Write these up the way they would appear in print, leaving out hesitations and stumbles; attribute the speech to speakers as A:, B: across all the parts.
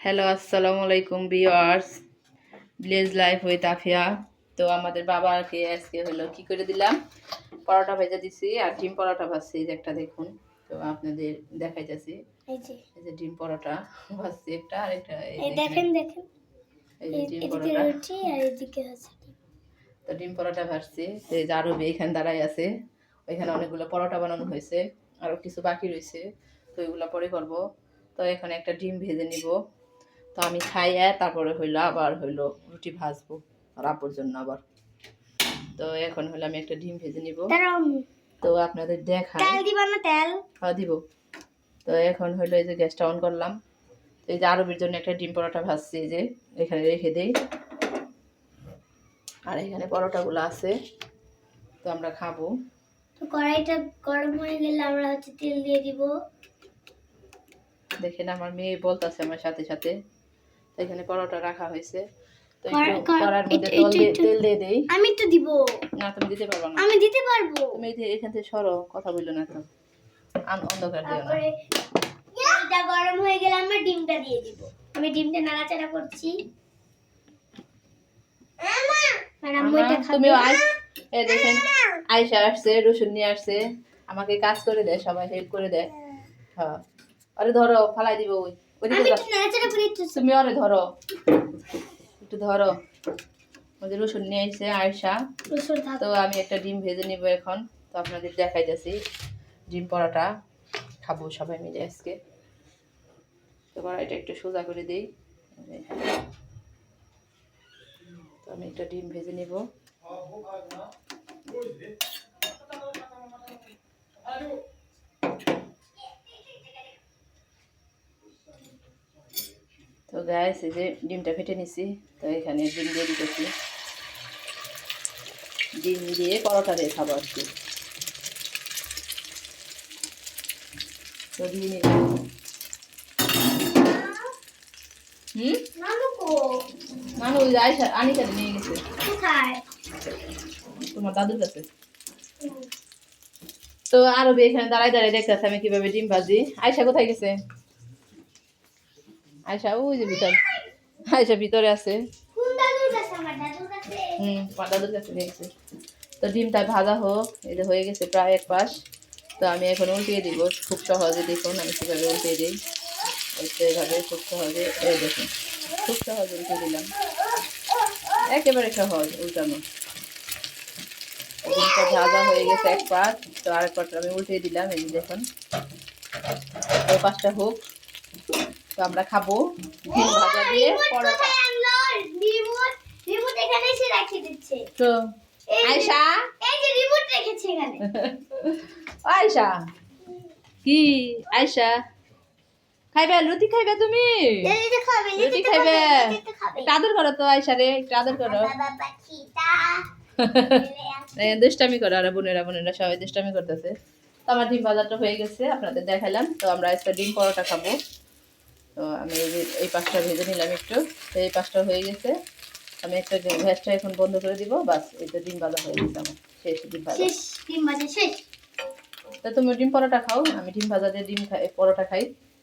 A: Hello আসসালামু আলাইকুম viewers, village life with Afia. তো আমাদের বাবাকে আজকে হলো কি করে দিলাম, পরোটা ভেজে দিছি আর ডিম পরোটা ভাজছি। এই যে একটা দেখুন, তো আপনাদের দেখাইতেছি। এই যে ডিম পরোটা ভাজছি একটা, আর একটা এই দেখেন দেখেন, এই যে ডিম পরোটা আর এদিকে আছে। তো ডিম পরোটা ভাজছি। এই যে আরো এখানে দাঁড়াই আছে, ওইখানে অনেকগুলো পরোটা বানানো হয়েছে, আরো কিছু বাকি রয়েছে, তো এগুলো পরে করব। তো এখানে একটা ডিম ভেজে নিব। তো আমি খাইয়া তারপরে হইলো আবার হইলো রুটি ভাজবো আর আপুর জন্য আবার। তো এখন হলো আমি একটা ডিম ভেজে নিব, তো আপনাদের দেখাই। তেল দিবা না? তেল হ্যাঁ দিব। তো এখন হইলো এই যে গ্যাসটা অন করলাম। তো এই যে আরবের জন্য একটা ডিম পরোটা ভাজছি, এই যে এখানে রেখে দেই। আর এখানে পরোটাগুলো আছে, তো আমরা খাবো।
B: তো কড়াইটা গরম হয়ে গেলে আমরা হচ্ছে তেল দিয়ে দিব।
A: দেখেন আমার মেয়ে বলতেছে আমার সাথে সাথে। তো এখানে পরোটা রাখা হয়েছে, তো একটু কড়ার মধ্যে তেল দিয়ে দেই।
B: আমি তো দিব
A: না, তুমি দিতে পারবে না।
B: আমি দিতে পারবো।
A: তুমি এখান থেকে সরো, কথা বললো না তো, অন্ধকার দিও না।
B: তেলটা গরম হয়ে গেলে আমরা ডিমটা দিয়ে দিব। আমি ডিমটা নাড়াচাড়া করছি।
A: তুমি এই দেখেন আয়শা আসছে, রসুন নিয়ে আসছে, আমাকে কাজ করে দেয়, সবাই হেল্প করে দেয়। হ্যাঁ, আরে ধরো, ফালাই দিব। তুমি আরে ধরো, একটু ধরো। ওই যে রসুন নিয়ে আসছে আয়শা। তো আমি একটা ডিম ভেজে নিব এখন। তো আপনাদের দেখাইতেছি ডিম পরোটা খাবো সবাই মিলে আজকে। তো কড়াইটা একটু সোজা করে দিই। তো আমি একটা ডিম ভেজে নিব। তো গ্যাস এই যে ডিমটা ফেটে নিছি, তো এখানে ডিম দিয়ে দিতেছি। ডিম দিয়ে পরোটা দিয়ে খাবো আর কি। তো দিয়ে নিলাম। মানু ওই আয়সা আনিকারে নিয়ে গেছে তোমার দাদুর কাছে। তো আরো এখানে দাঁড়ায় দাঁড়ায় দেখতেছে আমি কিভাবে ডিম ভাজি। আয়সা কোথায় গেছে? আয়সা ওই যে ভিতর, আয়সা ভিতরে আছে। দাদুর কাছে নিয়ে গেছে। তো ডিমটা ভাজা হোক, এই যে হয়ে গেছে প্রায় এক পাশ। তো আমি এখন উল্টিয়ে দিব খুব সহজে। দেখুন আমি কীভাবে উল্টিয়ে দিই, এইভাবে খুব সহজে। এই দেখুন খুব সহজে উল্টে দিলাম, একেবারে সহজ উল্টানো। ডিমটা ভাজা হয়ে গেছে এক পাশ, তো আরেক পাশটা আমি উল্টিয়ে দিলাম। এই যে দেখুন, ওই পাশটা হোক, তো আমরা খাবো ডিম ভাজা দিয়ে পরোটা। তো আয়শা, আয়শা কি আয়শা খাইবে? রুটি খাইবে তুমি? রুটি খাইবে? একটু আদর করো তো আয়শা রে, একটু আদর করো। দুষ্টামি করো, আর বোনেরা বোনেরা সবাই দুষ্টামি করতেছে। তো আমার ডিম ভাজাটা হয়ে গেছে, আপনাদের দেখালাম। তো আমরা আজকে ডিম পরোটা খাবো। তো আমি এই পাশটা ভেজে নিলাম একটু, তো এই পাশটা হয়ে গেছে। আমি একটা গ্যাসটা এখন বন্ধ করে দিব, বাস এই তো ডিম ভাজা হয়ে গেছে আমার। শেষ ডিম ভাজা,
B: ডিম ভাজা শেষ।
A: তো তুমি ডিম পরোটা খাও, আমি ডিম ভাজা দিয়ে ডিম খাই, পরোটা খাই।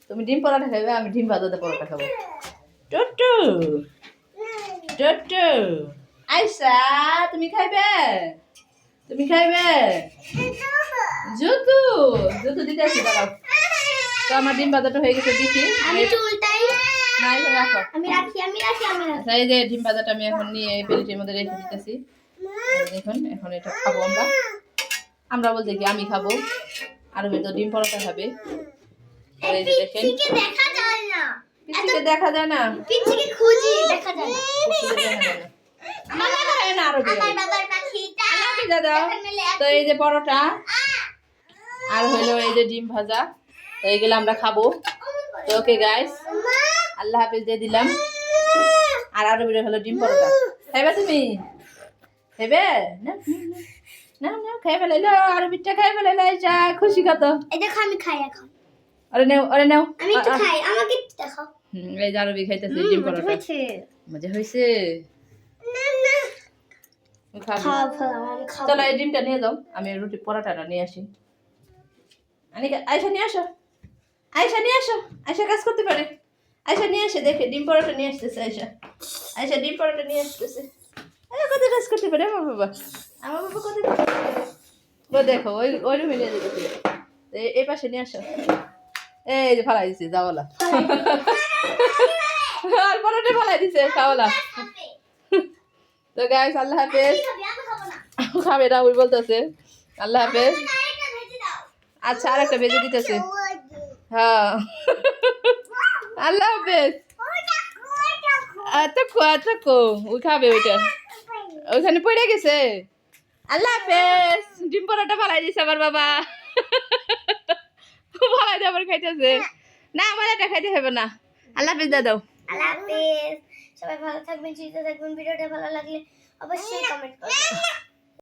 A: তুমি ডিম পরোটা খাইবে, আমি ডিম ভাজা দিয়ে পরোটা খাবো। টুটু টুটু আয়শা তুমি খাইবে? তুমি খাইবে? জুতু জুতু দিতে আসি, দাঁড়াও। তো আমার ডিম ভাজাটা হয়ে গেছে, দেখি
B: আমি চুলটাই
A: না এখানে রাখো।
B: আমি রাখি।
A: আচ্ছা, এই যে ডিম ভাজাটা আমি এখন নিয়ে এই প্লেটের মধ্যে রেখে দিতেছি। দেখুন এখন এটা খাবো আমরা। আমরা বলতে কি আমি খাবো, আর হয়তো ডিম পরোটা খাবে। এই যে দেখেন,
B: দেখা যায় না,
A: পিচ্চিকে দেখা যায় না,
B: পিচ্চিকে খুঁজি দেখা যায় না,
A: পিচ্চিকে দেখা যায় না। আমার দেখা যায় না, আরো
B: আমার বাবার পাখিটা।
A: দাদা। তো এই যে পরোটা আর হইলো এই যে ডিম ভাজা, তো এইগুলো আমরা খাবো। তো ওকে গাইস, আল্লাহ হাফেজ দিয়ে দিলাম। আর আরো বেরো হলো ডিম পরোটা। খাইবে তুমি? খাইবে না? না না খাই ফেলাইলো, আর বিটটা খাই ফেলাইলো। আয়শা খুশি কত?
B: এই দেখো আমি খাই এখন।
A: আরে নাও, আরে নাও,
B: আমি একটু খাই, আমাকে দেখাও।
A: এই যে আরবি খাইতেছে ডিম পরোটা। মজা হয়েছে?
B: না না
A: খাও। চলো এই ডিমটা নিয়ে যাও, আমি রুটি পরোটাটা নিয়ে আসি। আয়শা নিয়ে আসো, আয়শা নিয়ে আসো, আয়শা কাজ করতে পারে। আয়সা নিয়ে আসে, দেখে ডিম পরোটা নিয়ে আসতেছে আয়সা। আয়সা ডিম পরোটা নিয়ে আসতেছে। কত কাজ করতে পারে আমার বাবা, আমার বাবা কত কাজ করতে পারে। ও দেখো ওই ওই রুমে নিয়ে যেতেছে, এই পাশে নিয়ে আসো। এই যে ফালাই দিছে যাওয়ালা, আর পরোটা ফালাই দিছে খাওয়ালা। তো গাইস আল্লাহ হাফেজ। খাবে না ওই বলতেছে আল্লাহ হাফেজ। আচ্ছা আর একটা ভেজে দিতেছে। হ্যাঁ আল্লাহ হাফেজ। এত ওই খাবে ওইটা, ওইখানে পড়ে গেছে। আল্লাহ হাফেজ। ডিম পরোটা ফালাই দিছে আমার বাবা, ফালাই দিয়ে আবার খাইতেছে। না আমার এটা খাইতে হবে না। আল্লাহ হাফেজ দাও।
B: আল্লাহ হাফেজ। সবাই ভালো থাকবেন, সুস্থ থাকবেন। ভিডিওটা ভালো লাগলে অবশ্যই কমেন্ট করবেন।